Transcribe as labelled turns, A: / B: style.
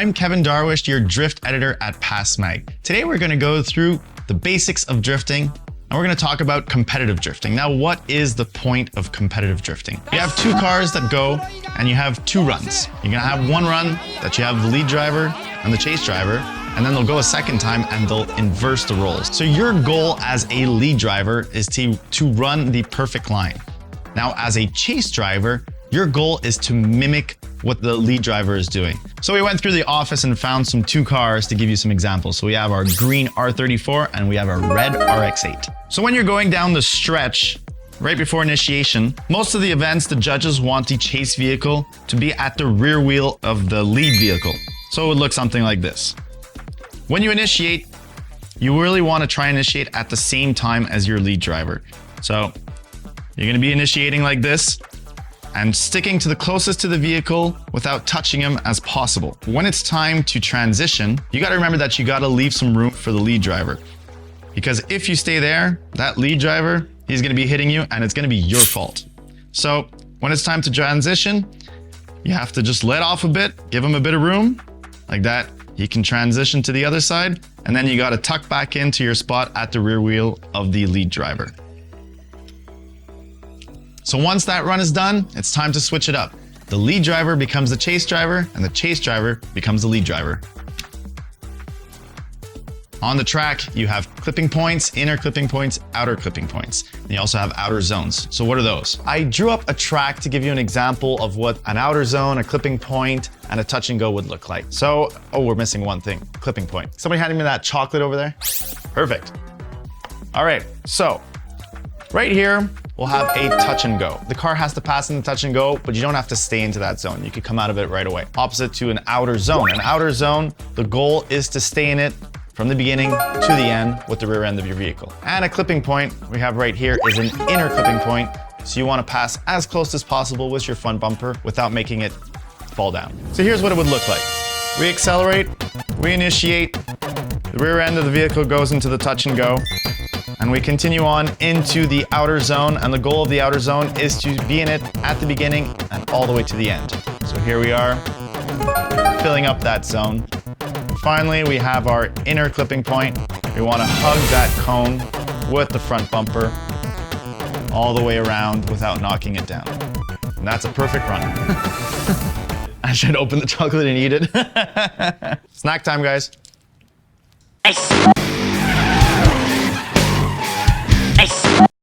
A: I'm Kevin Darwish, your drift editor at PASMAG. Today we're going to go through the basics of drifting, and we're going to talk about competitive drifting. Now, what is the point of competitive drifting? You have two cars that go, and you have two runs. You're going to have one run that you have the lead driver and the chase driver, and then they'll go a second time and they'll inverse the roles. So your goal as a lead driver is to run the perfect line. Now, as a chase driver, your goal is to mimic what the lead driver is doing. So we went through the office and found some two cars to give you some examples. So we have our green R34 and we have our red RX-8. So when you're going down the stretch, right before initiation, most of the events, the judges want the chase vehicle to be at the rear wheel of the lead vehicle. So it would look something like this. When you initiate, you really want to try and initiate at the same time as your lead driver. So you're going to be initiating like this and sticking to the closest to the vehicle without touching him as possible. When it's time to transition, you got to remember that you got to leave some room for the lead driver. Because if you stay there, that lead driver, he's going to be hitting you and it's going to be your fault. So when it's time to transition, you have to just let off a bit, give him a bit of room like that. He can transition to the other side, and then you got to tuck back into your spot at the rear wheel of the lead driver. So once that run is done, it's time to switch it up. The lead driver becomes the chase driver, and the chase driver becomes the lead driver. On the track, you have clipping points, inner clipping points, outer clipping points. And you also have outer zones. So what are those? I drew up a track to give you an example of what an outer zone, a clipping point, and a touch and go would look like. So, oh, we're missing one thing, clipping point. Somebody handing me that chocolate over there? Perfect. All right, so right here, we'll have a touch and go. The car has to pass in the touch and go, but you don't have to stay into that zone. You could come out of it right away. Opposite to an outer zone. An outer zone, the goal is to stay in it from the beginning to the end with the rear end of your vehicle. And a clipping point we have right here is an inner clipping point. So you want to pass as close as possible with your front bumper without making it fall down. So here's what it would look like. We accelerate, we initiate, the rear end of the vehicle goes into the touch and go, and we continue on into the outer zone, and the goal of the outer zone is to be in it at the beginning and all the way to the end. So here we are, filling up that zone. Finally, we have our inner clipping point. We want to hug that cone with the front bumper all the way around without knocking it down. And that's a perfect run. I should open the chocolate and eat it. Snack time, guys.
B: Nice.